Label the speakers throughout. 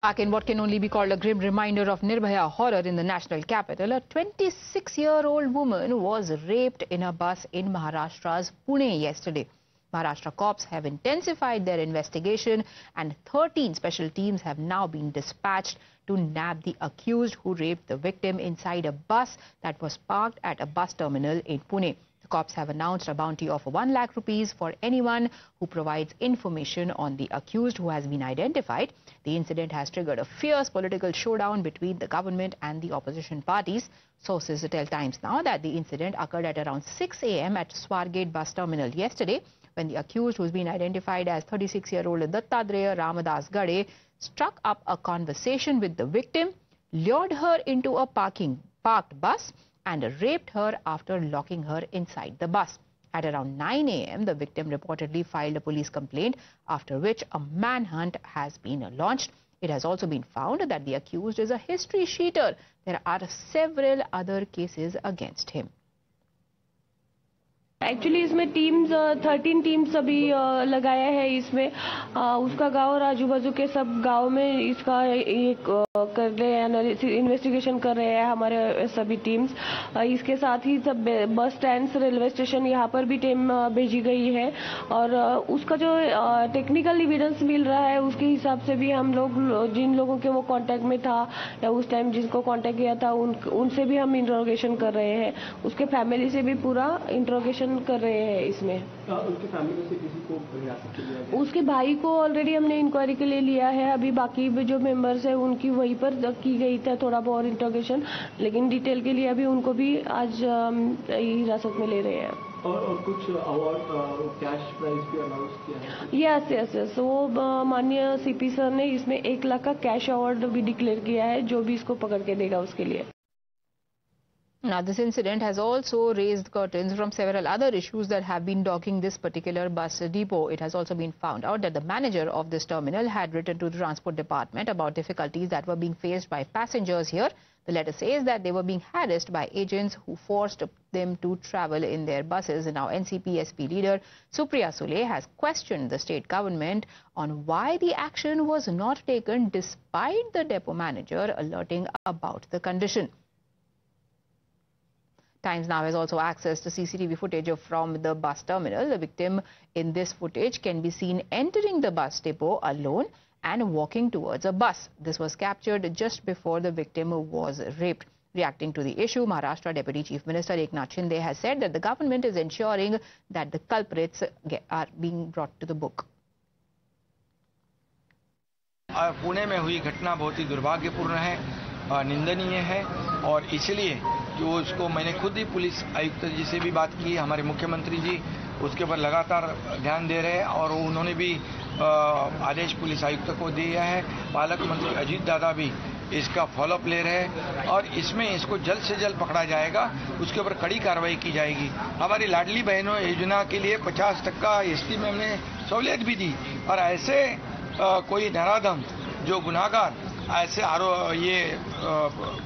Speaker 1: Back in what can only be called a grim reminder of Nirbhaya horror in the national capital, a 26-year-old woman was raped in a bus in Maharashtra's Pune yesterday. Maharashtra cops have intensified their investigation and 13 special teams have now been dispatched to nab the accused who raped the victim inside a bus that was parked at a bus terminal in Pune. The cops have announced a bounty of 1 lakh rupees for anyone who provides information on the accused who has been identified. The incident has triggered a fierce political showdown between the government and the opposition parties. Sources tell Times Now that the incident occurred at around 6 a.m. at Swargate bus terminal yesterday, when the accused, who's been identified as 36-year-old Dattadreya Ramadas Gade, struck up a conversation with the victim, lured her into a parked bus and raped her after locking her inside the bus. At around 9 a.m., the victim reportedly filed a police complaint, after which a manhunt has been launched. It has also been found that the accused is a history sheeter. There are several other cases against him.
Speaker 2: Actually इसमें teams 13 teams अभी लगाया है। इसमें उसका गांव और आजू बाजू के सब गांव में इसका एक कर रहे हैं, इन्वेस्टिगेशन कर रहे हैं हमारे सभी टीम्स। इसके साथ ही सब बस स्टैंड, रेलवे स्टेशन, यहाँ पर भी टीम भेजी गई है और उसका जो टेक्निकल एविडेंस मिल रहा है उसके हिसाब से भी हम लोग जिन लोगों के वो कांटेक्ट में था या उस टाइम जिसको कांटेक्ट किया था उनसे भी हम इंट्रोगेशन कर रहे हैं। उसके फैमिली से भी पूरा इंट्रोगेशन कर रहे हैं। इसमें उसके फैमिली से किसी को हिरासत में लिया गया? उसके भाई को ऑलरेडी हमने इंक्वायरी के लिए लिया है। अभी बाकी जो मेंबर्स है उनकी वहीं पर की गई था थोड़ा बहुत इंट्रोगेशन, लेकिन डिटेल के लिए अभी उनको भी आज हिरासत में ले रहे हैं। और कुछ अवार्ड कैश प्राइज भी अनाउंस किया है? यस वो माननीय सीपी सर ने इसमें 1 लाख का कैश अवार्ड भी डिक्लेयर किया है, जो भी इसको पकड़ के देगा उसके लिए।
Speaker 1: Now, this incident has also raised curtains from several other issues that have been dogging this particular bus depot. It has also been found out that the manager of this terminal had written to the Transport Department about difficulties that were being faced by passengers here. The letter says that they were being harassed by agents who forced them to travel in their buses. And now NCP-SP leader Supriya Sule has questioned the state government on why the action was not taken despite the depot manager alerting about the condition. Times Now has also accessed the CCTV footage from the bus terminal. The victim in this footage can be seen entering the bus depot alone and walking towards a bus. This was captured just before the victim was raped. Reacting to the issue, Maharashtra Deputy Chief Minister Eknath Shinde has said that the government is ensuring that the culprits are being brought to the book.
Speaker 3: Pune में हुई घटना बहुत ही दुर्भाग्यपूर्ण है, निंदनीय है और इसलिए जो उसको मैंने खुद ही पुलिस आयुक्त जी से भी बात की, हमारे मुख्यमंत्री जी उसके ऊपर लगातार ध्यान दे रहे हैं और उन्होंने भी आदेश पुलिस आयुक्त को दिया है। पालक मंत्री अजीत दादा भी इसका फॉलोअप ले रहे हैं और इसमें इसको जल्द से जल्द पकड़ा जाएगा, उसके ऊपर कड़ी कार्रवाई की जाएगी। हमारी लाडली बहनों योजना के लिए 50% एसटी में हमने सहूलियत भी दी और ऐसे कोई नराधम जो गुनाहगार ऐसे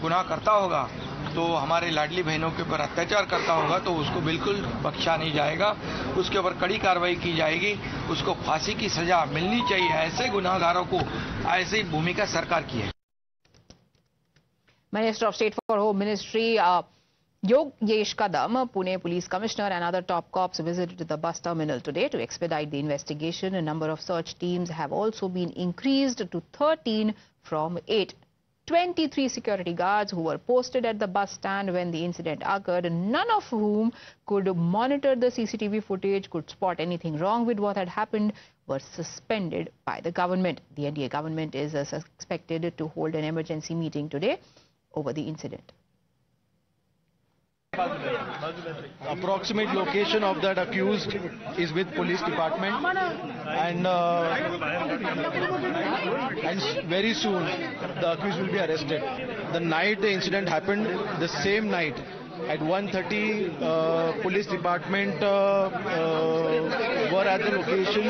Speaker 3: गुनाह करता होगा तो हमारे लाडली बहनों के ऊपर अत्याचार करता होगा तो उसको बिल्कुल बख्शा नहीं जाएगा, उसके ऊपर कड़ी कार्रवाई की जाएगी, उसको फांसी की सजा मिलनी चाहिए। ऐसे गुनाहगारों को ऐसी भूमिका सरकार की है।
Speaker 1: Minister of State for Home Ministry Yogesh Kadam, Pune Police Commissioner and other top cops visited the bus terminal today to expedite the investigation. A number of search teams have also been increased to 13 from 8. 23 security guards who were posted at the bus stand when the incident occurred, none of whom could monitor the CCTV footage, could spot anything wrong with what had happened, were suspended by the government. The NDA government is expected to hold an emergency meeting today over the incident.
Speaker 4: Approximate location of that accused is with police department and very soon the accused will be arrested. The night the incident happened, the same night at 1:30 police department were at the location,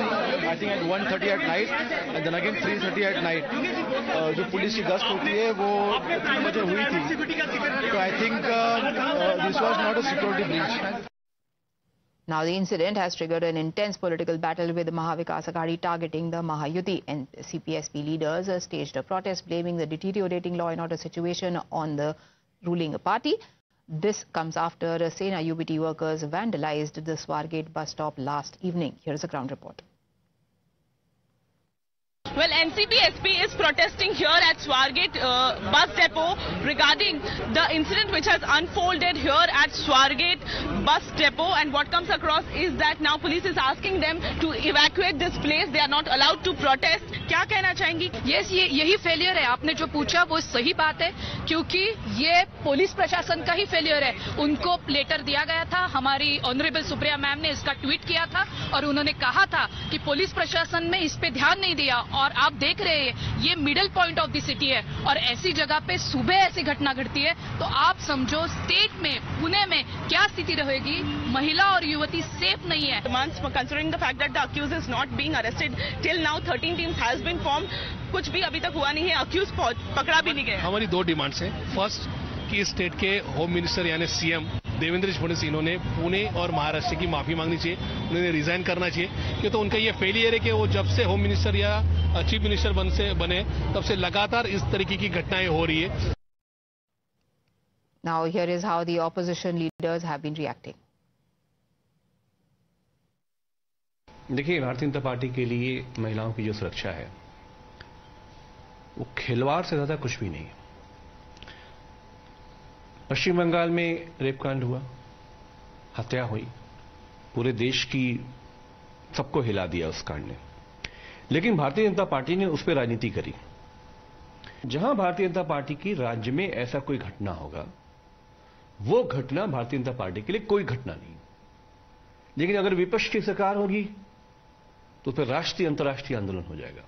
Speaker 4: I think at 1:30 at night and then again 3:30 at night. जो police की गश्त होती है वो 3 बजे हुई थी, तो I think this was not a security breach.
Speaker 1: Now, the incident has triggered an intense political battle with Maha Vikas Aghadi targeting the Mahayuti, and CPSP leaders staged a protest blaming the deteriorating law and order situation on the ruling party. This comes after Sena UBT workers vandalized the Swargate bus stop last evening. Here's a ground report.
Speaker 5: Well, NCP-SP is protesting here at Swargate bus depot regarding the incident which has unfolded here at Swargate bus depot, and what comes across is that now police is asking them to evacuate this place. They are not allowed to protest. क्या कहना चाहेंगी?
Speaker 6: Yes, यही failure है. आपने जो पूछा वो सही बात है, क्योंकि ये पुलिस प्रशासन का ही फेलियर है. उनको लेटर दिया गया था, हमारी ऑनरेबल सुप्रिया मैम ने इसका ट्वीट किया था और उन्होंने कहा था कि पुलिस प्रशासन में इस पे ध्यान नहीं दिया. और आप देख रहे हैं ये middle point of the city है और ऐसी जगह पे सुबह ऐसी घटना घटती है तो आप समझो स्टेट में, पुणे में क्या स्थिति रहेगी. महिला और युवती सेफ नहीं है.
Speaker 5: Considering the fact that the accused is not being arrested till now, 13 teams has been formed. कुछ भी अभी तक हुआ नहीं है. accused पकड़ा भी नहीं गया.
Speaker 7: हमारी दो डिमांड्स हैं. फर्स्ट कि स्टेट के होम मिनिस्टर यानी सीएम देवेंद्र फडणवीस इन्होंने पुणे और महाराष्ट्र की माफी मांगनी चाहिए. उन्हें रिजाइन करना चाहिए कि तो उनका ये फेलियर है कि वो जब से होम मिनिस्टर या चीफ मिनिस्टर बने तब से लगातार इस तरीके की घटनाएं हो रही है.
Speaker 1: Now here is how the opposition leaders have been reacting.
Speaker 8: देखिए, भारतीय जनता पार्टी के लिए महिलाओं की जो सुरक्षा है वो खिलवाड़ से ज्यादा कुछ भी नहीं है. पश्चिम बंगाल में रेप कांड हुआ, हत्या हुई, पूरे देश की सबको हिला दिया उस कांड ने. लेकिन भारतीय जनता पार्टी ने उस पर राजनीति करी. जहां भारतीय जनता पार्टी की राज्य में ऐसा कोई घटना होगा वो घटना भारतीय जनता पार्टी के लिए कोई घटना नहीं. लेकिन अगर विपक्ष की सरकार होगी तो फिर राष्ट्रीय अंतर्राष्ट्रीय आंदोलन हो जाएगा.